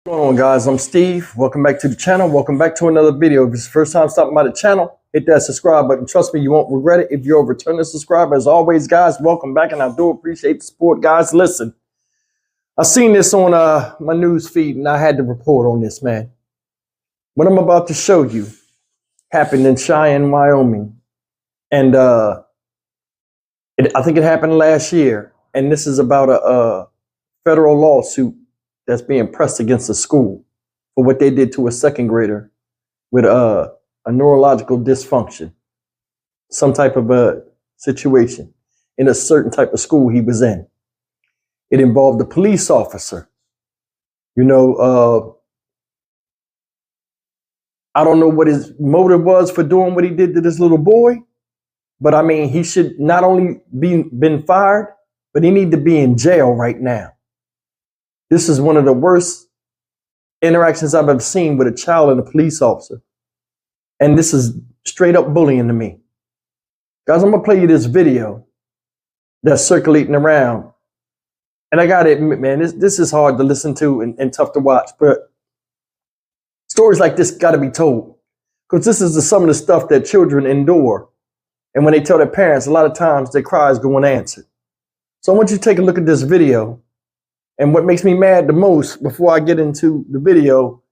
What's going on, guys? I'm Steve. Welcome back to the channel. Welcome back to another video. If it's the first time stopping by the channel, hit that subscribe button. Trust me, you won't regret it. If you're a returning subscriber, as always, guys, welcome back, and I do appreciate the support, guys. Listen, I seen this on my news feed, and I had to report on this, man. What I'm about to show you happened in Cheyenne, Wyoming, and I think it happened last year. And this is about a federal lawsuit that's being pressed against a school for what they did to a second grader with a neurological dysfunction, some type of a situation in a certain type of school he was in. It involved a police officer. I don't know what his motive was for doing what he did to this little boy, but I mean, he should not only been fired, but he need to be in jail right now. This is one of the worst interactions I've ever seen with a child and a police officer. And this is straight up bullying to me. Guys, I'm going to play you this video that's circulating around. And I got to admit, man, this is hard to listen to and tough to watch. But stories like this got to be told. Because this is some of the stuff that children endure. And when they tell their parents, a lot of times their cries go unanswered. So I want you to take a look at this video. And what makes me mad the most, before I get into the video,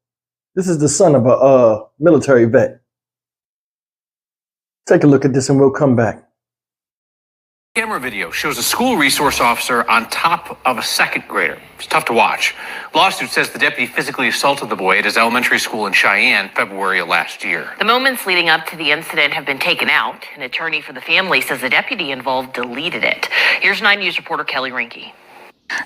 this is the son of a military vet. Take a look at this and we'll come back. Camera video shows a school resource officer on top of a second grader. It's tough to watch. Lawsuit says the deputy physically assaulted the boy at his elementary school in Cheyenne, February of last year. The moments leading up to the incident have been taken out. An attorney for the family says the deputy involved deleted it. Here's 9 News reporter Kelly Rinke.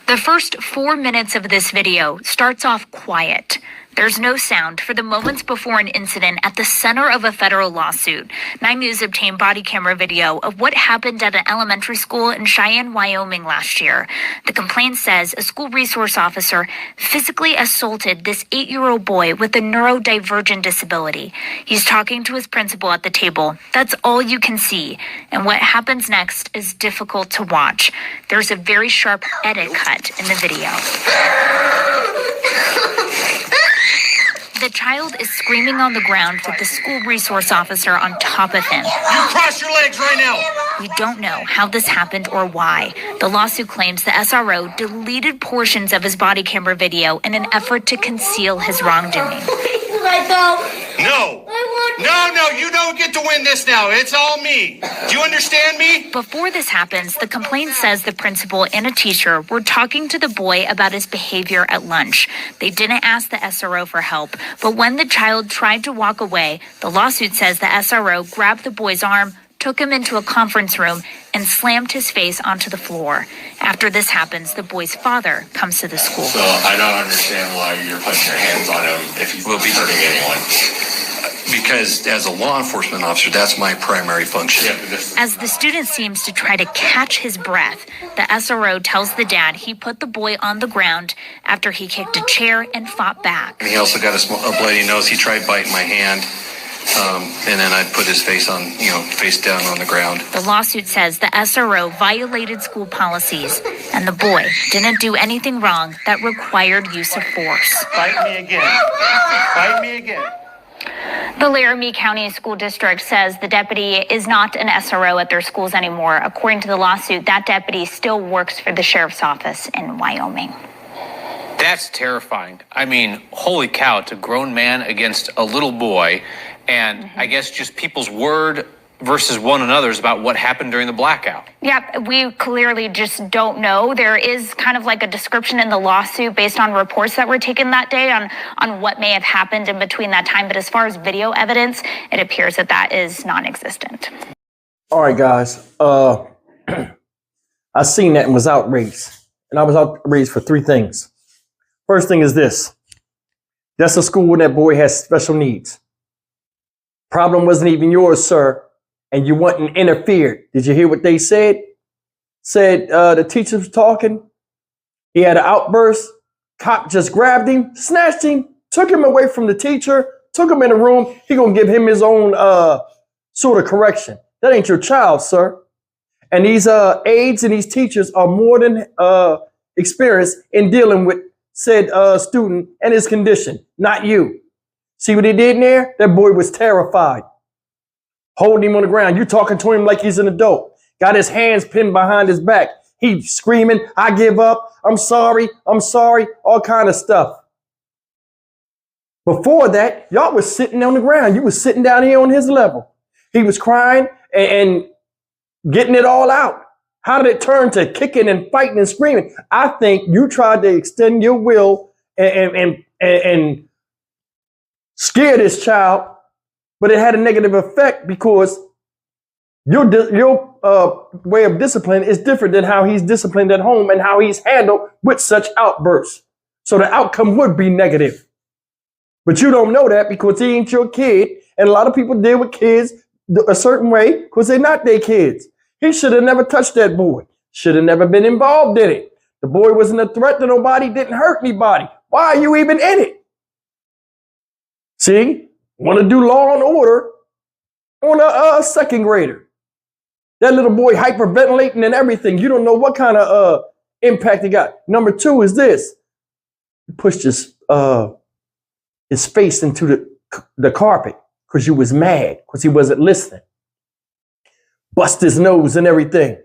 The first 4 minutes of this video starts off quiet. There's no sound for the moments before an incident at the center of a federal lawsuit. 9 News obtained body camera video of what happened at an elementary school in Cheyenne, Wyoming last year. The complaint says a school resource officer physically assaulted this 8-year-old boy with a neurodivergent disability. He's talking to his principal at the table. That's all you can see. And what happens next is difficult to watch. There's a very sharp edit cut in the video. The child is screaming on the ground with the school resource officer on top of him. You cross your legs right now. We don't know how this happened or why. The lawsuit claims the SRO deleted portions of his body camera video in an effort to conceal his wrongdoing. No, you don't get to win this now. It's all me. Do you understand me? Before this happens, the complaint says the principal and a teacher were talking to the boy about his behavior at lunch. They didn't ask the SRO for help, but when the child tried to walk away, the lawsuit says the SRO grabbed the boy's arm, took him into a conference room, and slammed his face onto the floor. After this happens, the boy's father comes to the school. So I don't understand why you're putting your hands on him if he will be hurting anyone. Because as a law enforcement officer, that's my primary function. As the student seems to try to catch his breath, the SRO tells the dad he put the boy on the ground after he kicked a chair and fought back. He also got a bloody nose. He tried biting my hand. And then I put his face on, face down on the ground. The lawsuit says the SRO violated school policies, and the boy didn't do anything wrong that required use of force. Fight me again. The Laramie County School District says the deputy is not an SRO at their schools anymore. According to the lawsuit, that deputy still works for the sheriff's office in Wyoming. That's terrifying. I mean, holy cow, it's a grown man against a little boy. And I guess just people's word versus one another's about what happened during the blackout. Yeah, we clearly just don't know. There is kind of like a description in the lawsuit based on reports that were taken that day on what may have happened in between that time. But as far as video evidence, it appears that is non-existent. All right, guys. I seen that and was outraged. And I was outraged for 3 things. First thing is this. That's a school where that boy has special needs. Problem wasn't even yours, sir. And you went and interfered. Did you hear what they said? Said the teacher was talking. He had an outburst. Cop just grabbed him, snatched him, took him away from the teacher, took him in a room. He gonna give him his own sort of correction. That ain't your child, sir. And these aides and these teachers are more than experienced in dealing with said student and his condition, not you. See what he did in there? That boy was terrified. Holding him on the ground. You talking to him like he's an adult. Got his hands pinned behind his back. He screaming, I give up. I'm sorry. All kind of stuff. Before that, y'all was sitting on the ground. You was sitting down here on his level. He was crying and getting it all out. How did it turn to kicking and fighting and screaming? I think you tried to extend your will and scare this child, but it had a negative effect because your way of discipline is different than how he's disciplined at home and how he's handled with such outbursts. So the outcome would be negative. But you don't know that because he ain't your kid. And a lot of people deal with kids a certain way because they're not their kids. He should have never touched that boy. Should have never been involved in it. The boy wasn't a threat to nobody, didn't hurt anybody. Why are you even in it? See? Want to do law and order on a second grader. That little boy hyperventilating and everything. You don't know what kind of impact he got. Number two is this. He pushed his face into the carpet because you was mad because he wasn't listening. Bust his nose and everything.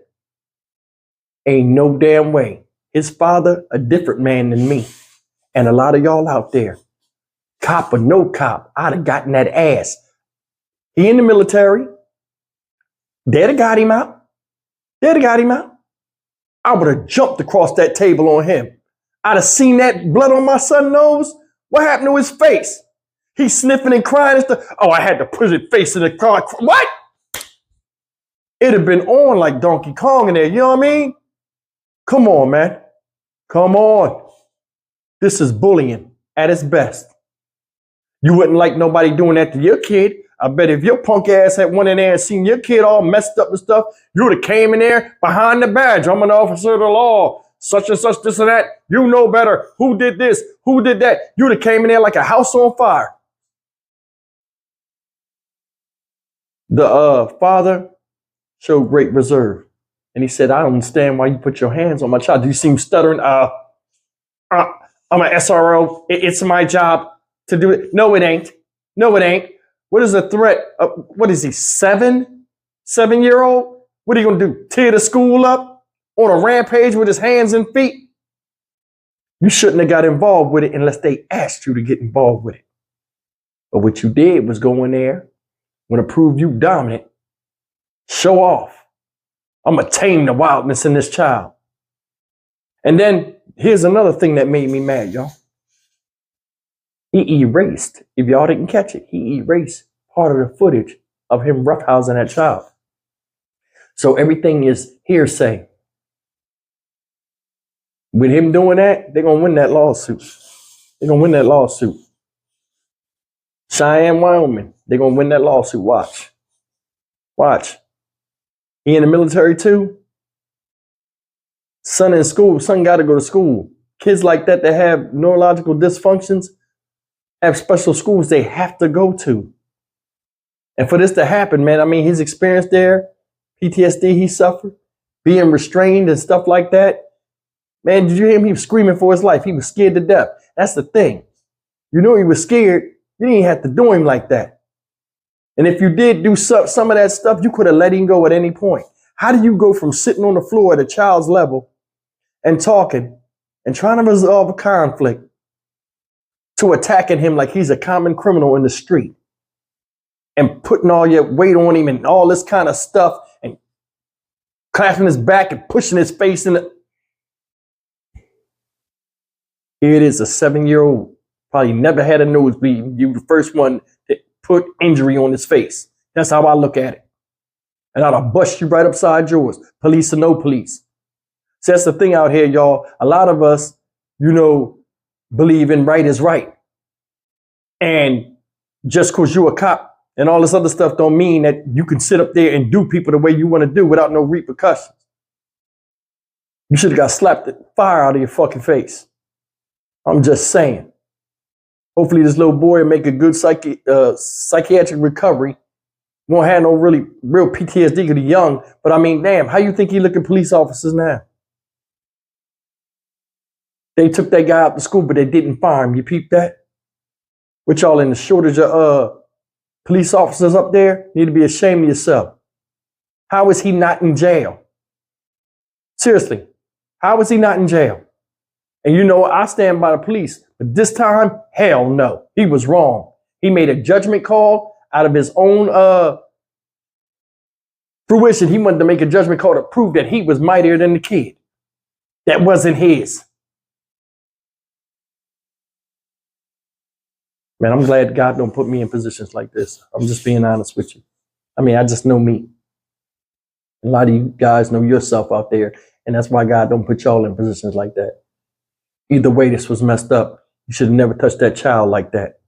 Ain't no damn way. His father, a different man than me. And a lot of y'all out there, cop or no cop, I'd have gotten that ass. He in the military. They'd have got him out. I would have jumped across that table on him. I'd have seen that blood on my son's nose. What happened to his face? He's sniffing and crying and stuff. Oh, I had to put his face in the car. What? It'd have been on like Donkey Kong in there. You know what I mean? Come on, man. Come on. This is bullying at its best. You wouldn't like nobody doing that to your kid. I bet if your punk ass had went in there and seen your kid all messed up and stuff, you would have came in there behind the badge. I'm an officer of the law. Such and such, this and that. You know better. Who did this? Who did that? You would have came in there like a house on fire. The father showed great reserve. And he said, I don't understand why you put your hands on my child. Do you seem stuttering? I'm an SRO. It's my job to do it. No, it ain't. What is a threat? What is he, 7-year-old? What are you going to do? Tear the school up on a rampage with his hands and feet? You shouldn't have got involved with it unless they asked you to get involved with it. But what you did was go in there, want to prove you dominant, show off. I'm going to tame the wildness in this child. And then here's another thing that made me mad, y'all. He erased, if y'all didn't catch it, he erased part of the footage of him roughhousing that child. So everything is hearsay. With him doing that, they're going to win that lawsuit. Cheyenne, Wyoming, they're going to win that lawsuit. Watch. He in the military too. Son in school. Son got to go to school. Kids like that have neurological dysfunctions have special schools they have to go to. And for this to happen, man, I mean, his experience there, PTSD he suffered, being restrained and stuff like that. Man, did you hear him? He was screaming for his life. He was scared to death. That's the thing. You know he was scared. You didn't have to do him like that. And if you did do some of that stuff, you could have let him go at any point. How do you go from sitting on the floor at a child's level and talking and trying to resolve a conflict to attacking him like he's a common criminal in the street and putting all your weight on him and all this kind of stuff and clapping his back and pushing his face in the... Here it is, a 7-year-old, probably never had a nosebleed. You the first one to put injury on his face. That's how I look at it. And I'll bust you right upside yours, police or no police. So that's the thing out here, y'all. A lot of us, believe in right is right. And just because you're a cop and all this other stuff don't mean that you can sit up there and do people the way you want to do without no repercussions. You should have got slapped the fire out of your fucking face. I'm just saying. Hopefully this little boy will make a good psychiatric recovery. Won't have no real PTSD because he's young. But I mean, damn, how you think he look at police officers now? They took that guy out to school, but they didn't fire him. You peep that? What y'all in the shortage of police officers up there? Need to be ashamed of yourself. How is he not in jail? Seriously, how is he not in jail? And you know, I stand by the police, but this time, hell no. He was wrong. He made a judgment call out of his own fruition. He wanted to make a judgment call to prove that he was mightier than the kid. That wasn't his. Man, I'm glad God don't put me in positions like this. I'm just being honest with you. I mean, I just know me. A lot of you guys know yourself out there, and that's why God don't put y'all in positions like that. Either way, this was messed up. You should have never touched that child like that.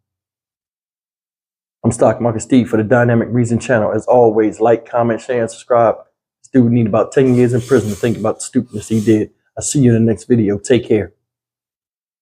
I'm Stock Market Steve for the Dynamic Reason channel. As always, like, comment, share, and subscribe. This dude need about 10 years in prison to think about the stupidness he did. I'll see you in the next video. Take care.